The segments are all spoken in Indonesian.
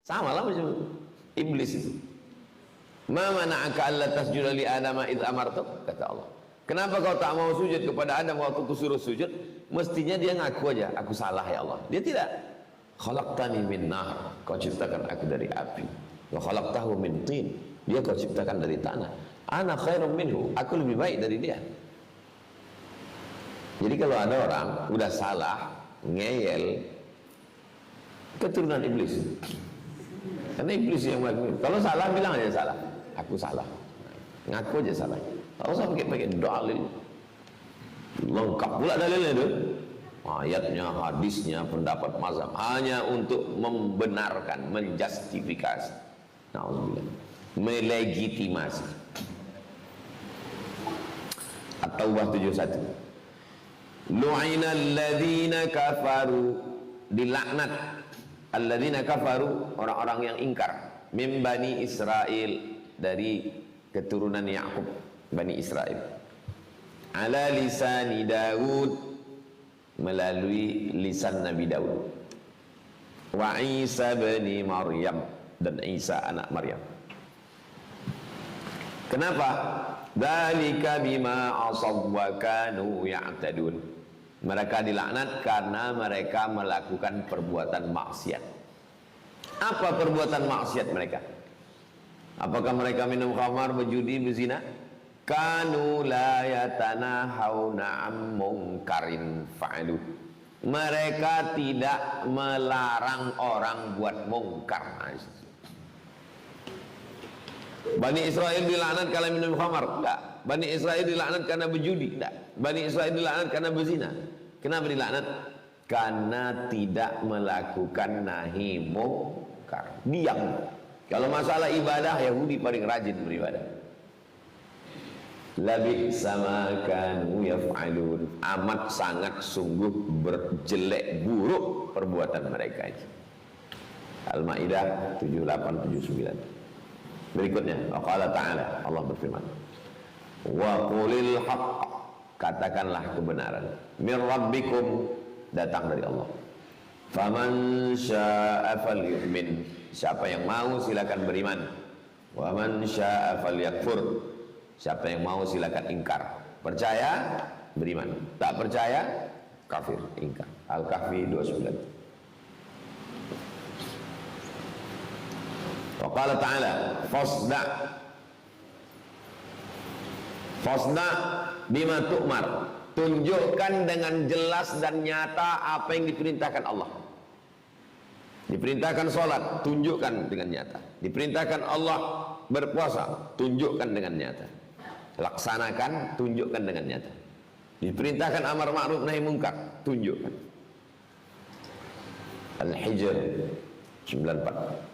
Sama lah macam iblis itu. Ma mana'aka alla tasjuda li Adama id amartuk, kata Allah. Kenapa kau tak mau sujud kepada Adam waktu kusuruh sujud? Mestinya dia ngaku aja, aku salah ya Allah. Dia tidak. Khalaqtani min nar, kau ciptakan aku dari api. Wa khalaqtahu min tin, dia kau ciptakan dari tanah. Ana khairum minhu, aku lebih baik dari dia. Jadi kalau ada orang udah salah, ngeyel, keturunan iblis. Karena iblis yang melakukan. Kalau salah bilang aja salah, aku salah. Ngaku aja salah. Kalau usah pakai dalil. Lengkap pula dalilnya itu. Ayatnya, hadisnya, pendapat mazhab, hanya untuk membenarkan, menjustifikasi. Nauzubillah. Melegitimasi. At-Taubah 71. Lu'inal ladzina kafaru, dilaknat alladzina kafaru, orang-orang yang ingkar, min Bani Israel, dari keturunan Yakub, Bani Israel, ala lisani Daud, melalui lisan Nabi Daud, wa Isa bin Maryam, dan Isa anak Maryam. Kenapa? Dzalika bima asaw wa kanu ya'tadun. Mereka dilaknat karena mereka melakukan perbuatan maksiat. Apa perbuatan maksiat mereka? Apakah mereka minum khamar, berjudi, berzina? Kanu la yatanahawna am munkarin fa'alu. Mereka tidak melarang orang buat mungkar. Bani Israel dilaknat karena minum khamar? Enggak. Bani Israel dilaknat karena berjudi? Enggak. Bani Israel dilaknat karena berzina? Kenapa dilaknat? Karena tidak melakukan nahi mungkar. Diam. Kalau masalah ibadah, Yahudi paling rajin beribadah. Labi sama kanu yaf'alun. Amat sangat sungguh berjelek buruk perbuatan mereka itu. Al-Maidah 78-79. Berikutnya, Allah Ta'ala, Allah berfirman, wa qulil haqq, katakanlah kebenaran, min rabbikum, datang dari Allah. Faman syaa'a falyu'min, siapa yang mau silakan beriman. Wa man syaa'a falyakfur, siapa yang mau silakan ingkar. Percaya, beriman. Tak percaya, kafir, ingkar. Al-Kahfi 29. Wa qala ta'ala, fasda bima tu'mar, tunjukkan dengan jelas dan nyata apa yang diperintahkan Allah. Diperintahkan sholat, tunjukkan dengan nyata. Diperintahkan Allah berpuasa, tunjukkan dengan nyata. Laksanakan, tunjukkan dengan nyata. Diperintahkan amar ma'ruf nahi munkar, tunjukkan. Al-Hijr 94.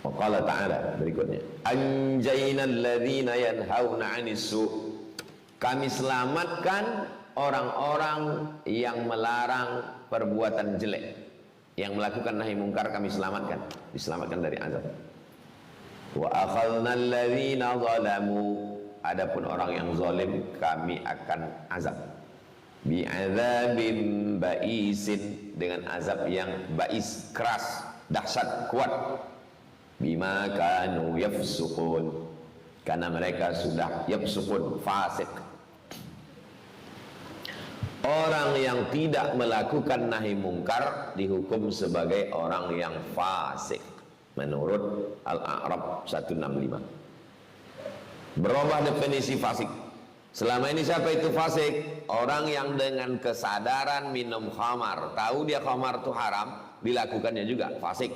Wa qala ta'ala, berikutnya, anjaynal ladzina yanhauna 'anis su', kami selamatkan orang-orang yang melarang perbuatan jelek, yang melakukan nahi mungkar, kami selamatkan, diselamatkan dari azab. Wa akhadnal ladzina zalamu, adapun orang yang zalim kami akan azab, bi'adzabim ba'isin, dengan azab yang ba'is, keras, dahsyat, kuat. Bima kanu yafsukun, karena mereka sudah yafsukun, fasik. Orang yang tidak melakukan nahi mungkar dihukum sebagai orang yang fasik menurut Al-A'raf 165. Berubah definisi fasik. Selama ini siapa itu fasik? Orang yang dengan kesadaran minum khamar, tahu dia khamar itu haram, dilakukannya juga, fasik.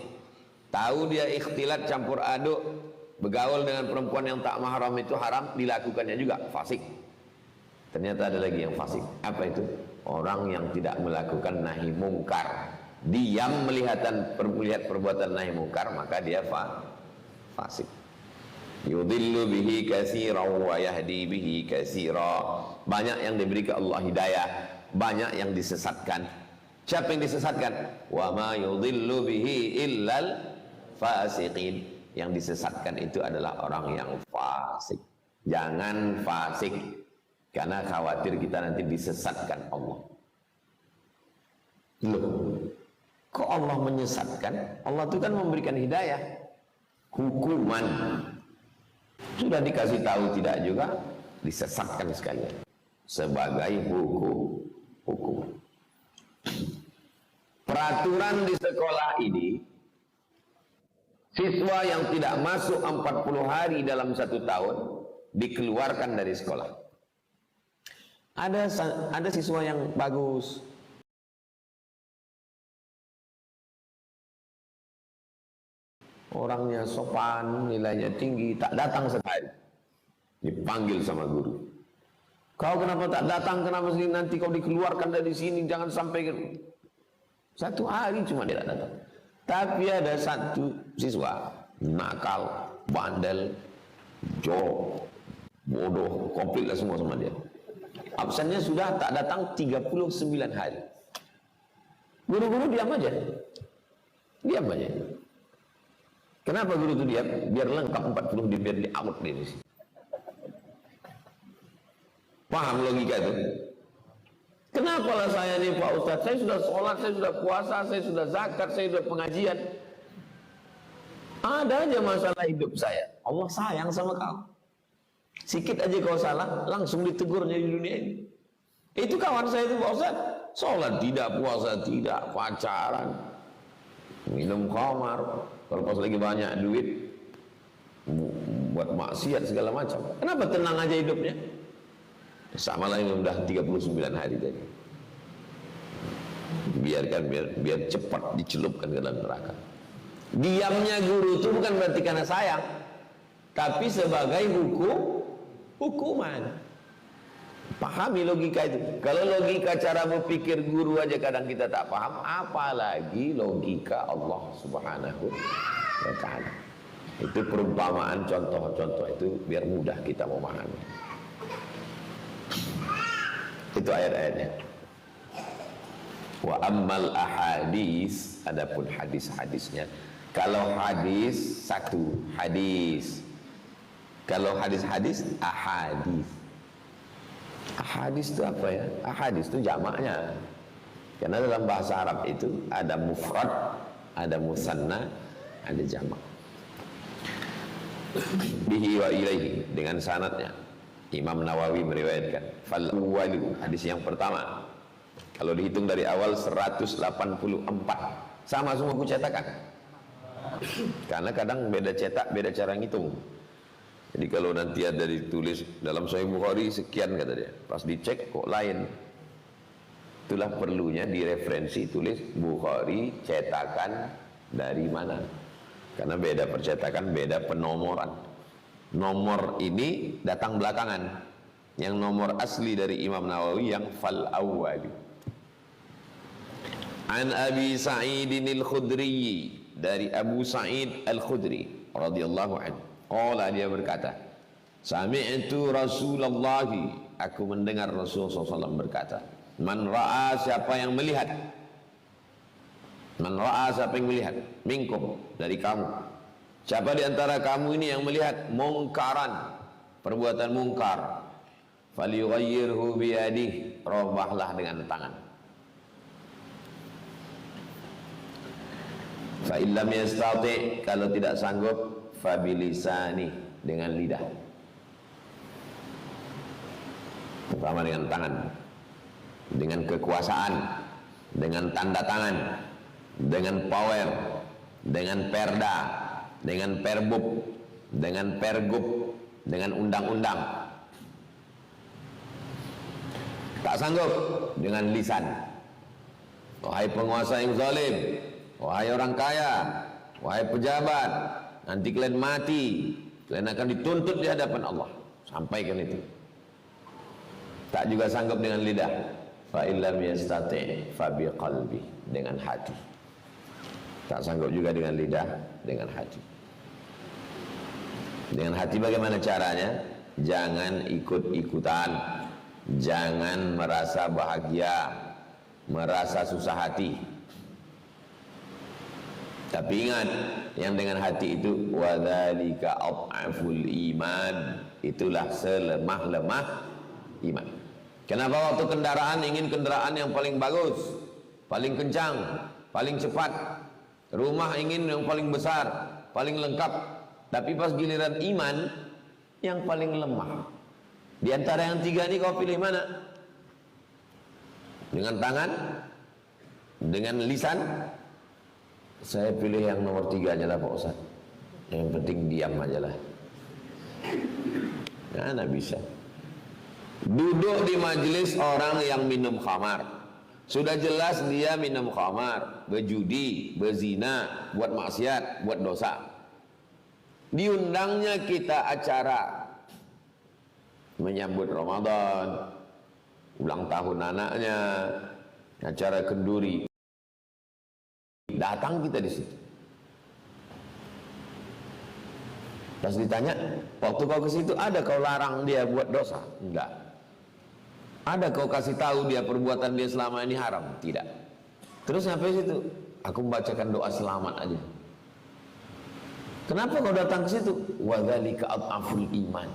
Tahu dia ikhtilat, campur aduk, bergaul dengan perempuan yang tak mahram itu haram, dilakukannya juga, fasik. Ternyata ada lagi yang fasik. Apa itu? Orang yang tidak melakukan nahi mungkar, diam melihat perbuatan nahi mungkar, maka dia fasik. Yudhillu bihi katsiran wa yahdi bihi katsira. Banyak yang diberi ke Allah hidayah, banyak yang disesatkan. Siapa yang disesatkan? Wa ma yudhillu bihi illal fasiqin. Yang disesatkan itu adalah orang yang fasik. Jangan fasik, karena khawatir kita nanti disesatkan Allah. Loh, Kok Allah menyesatkan? Allah itu kan memberikan hidayah, hukuman. Sudah dikasih tahu tidak juga, disesatkan sekalian sebagai hukum. Peraturan di sekolah ini, siswa yang tidak masuk 40 hari dalam 1 tahun dikeluarkan dari sekolah. Ada siswa yang bagus, orangnya sopan, nilainya tinggi, tak datang sekali. Dipanggil sama guru. Kau kenapa tak datang? Kenapa sih nanti kau dikeluarkan dari sini? Jangan sampai 1 hari cuma dia tak datang. Tapi ada 1 siswa nakal, bandel, jorok, bodoh, komplit lah semua sama dia. Absennya sudah tak datang 39 hari. Guru-guru diam aja. Diam aja. Kenapa guru itu diam? Biar lengkap 40, biar di out dari sini. Paham logika itu? Kenapa lah saya nih Pak Ustadz? Saya sudah sholat, saya sudah puasa, saya sudah zakat, saya sudah pengajian. Ada aja masalah hidup saya. Allah sayang sama kau. Sikit aja kau salah, langsung ditegurnya di dunia ini. Itu kawan saya itu Pak Ustadz. Sholat tidak, puasa tidak, pacaran, minum khamar. Kalau pas lagi banyak duit, buat maksiat segala macam. Kenapa tenang aja hidupnya? Sama lah yang udah 39 hari tadi. Biarkan biar cepat dicelupkan ke dalam neraka. Diamnya guru itu bukan berarti karena sayang, tapi sebagai hukuman. Pahami logika itu. Kalau logika cara berpikir guru aja kadang kita tak paham, apalagi logika Allah Subhanahu wa ta'ala. Itu perumpamaan, contoh-contoh itu biar mudah kita memahami. Itu ayat-ayatnya. Wa ammal ahadis, adapun hadis-hadisnya. Kalau hadis 1 hadis. Kalau hadis-hadis ahadis. Ahadis itu apa ya? Ahadis itu jamaknya. Karena dalam bahasa Arab itu ada mufrad, ada musanna, ada jamak. Bihi wa ilaihi, dengan sanadnya. Imam Nawawi meriwayatkan. Fal awwalu, hadis yang pertama. Kalau dihitung dari awal 184. Sama semua buku cetakan. Karena kadang beda cetak, beda cara ngitung. Jadi kalau nanti ada ditulis dalam Sahih Bukhari sekian kata dia, pas dicek kok lain. Itulah perlunya direferensi tulis Bukhari cetakan dari mana. Karena beda percetakan, beda penomoran. Nomor ini datang belakangan. Yang nomor asli dari Imam Nawawi yang fal awwal. An Abi Sa'idin al-Khudri, dari Abu Sa'id al-Khudri radhiyallahu anhu. Qala, dia berkata, sami'tu Rasulullah, aku mendengar Rasulullah SAW berkata, man ra'a, siapa yang melihat, man ra'a, siapa yang melihat, minkum, dari kamu, siapa di antara kamu ini yang melihat mungkaran, perbuatan mungkar, falyughayyirhu biyadihi, robahlah dengan tangan. Fa illam yastati, kalau tidak sanggup, fabilisani, dengan lidah. Pertama dengan tangan, dengan kekuasaan, dengan tanda tangan, dengan power, dengan perda, dengan perbub, dengan pergub, dengan undang-undang. Tak sanggup, dengan lisan. Wahai penguasa yang zalim, wahai orang kaya, wahai pejabat, nanti kalian mati, kalian akan dituntut di hadapan Allah. Sampaikan itu. Tak juga sanggup dengan lidah. Fa illam yastati' fa biqalbi, dengan hati. Tak sanggup juga dengan lidah, dengan hati. Dengan hati bagaimana caranya? Jangan ikut-ikutan, jangan merasa bahagia, merasa susah hati. Tapi ingat, yang dengan hati itu wadzalika adhaful iman, itulah selemah-lemah iman. Kenapa waktu kendaraan ingin kendaraan yang paling bagus, paling kencang, paling cepat, rumah ingin yang paling besar, paling lengkap, tapi pas giliran iman yang paling lemah. Di antara yang tiga ini kau pilih mana? Dengan tangan, dengan lisan? Saya pilih yang nomor tiga aja lah Pak Ustaz. Yang penting diam aja lah. Nah, bisa. Duduk di majelis orang yang minum khamar, sudah jelas dia minum khamar, berjudi, berzina, buat maksiat, buat dosa. Diundangnya kita acara menyambut Ramadan, ulang tahun anaknya, acara kenduri. Datang kita di situ. Pas ditanya, waktu kau ke situ ada kau larang dia buat dosa? Enggak. Ada kau kasih tahu dia perbuatan dia selama ini haram? Tidak. Terus sampai situ, aku membacakan doa selamat aja. Kenapa kau datang ke situ? Wa dzalika adhaful iman.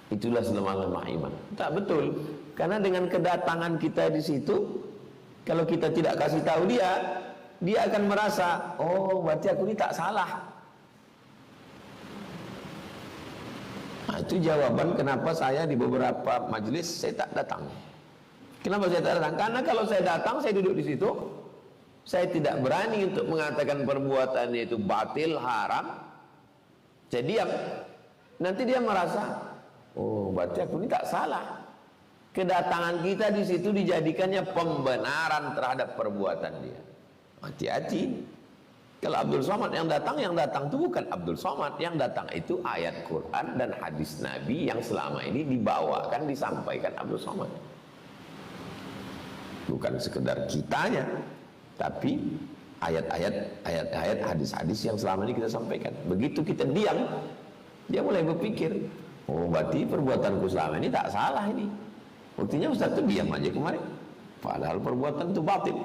Itulah selemah-lemah iman. Tak betul. Karena dengan kedatangan kita di situ, kalau kita tidak kasih tahu dia, dia akan merasa, oh berarti aku ini tak salah. Nah, itu jawaban kenapa saya di beberapa majelis saya tak datang. Kenapa saya tak datang? Karena kalau saya datang, saya duduk di situ, saya tidak berani untuk mengatakan perbuatannya itu batil, haram. Saya diam. Nanti dia merasa, oh berarti aku ini tak salah. Kedatangan kita di situ dijadikannya pembenaran terhadap perbuatan dia. Hati-hati. Kalau Abdul Somad yang datang itu bukan Abdul Somad, yang datang itu ayat Quran dan hadis Nabi yang selama ini dibawakan, disampaikan Abdul Somad. Bukan sekedar kitanya, tapi ayat-ayat, hadis-hadis yang selama ini kita sampaikan. Begitu kita diam, dia mulai berpikir, oh berarti perbuatanku selama ini tak salah ini. Buktinya Ustaz itu diam aja kemarin, padahal perbuatan itu batil.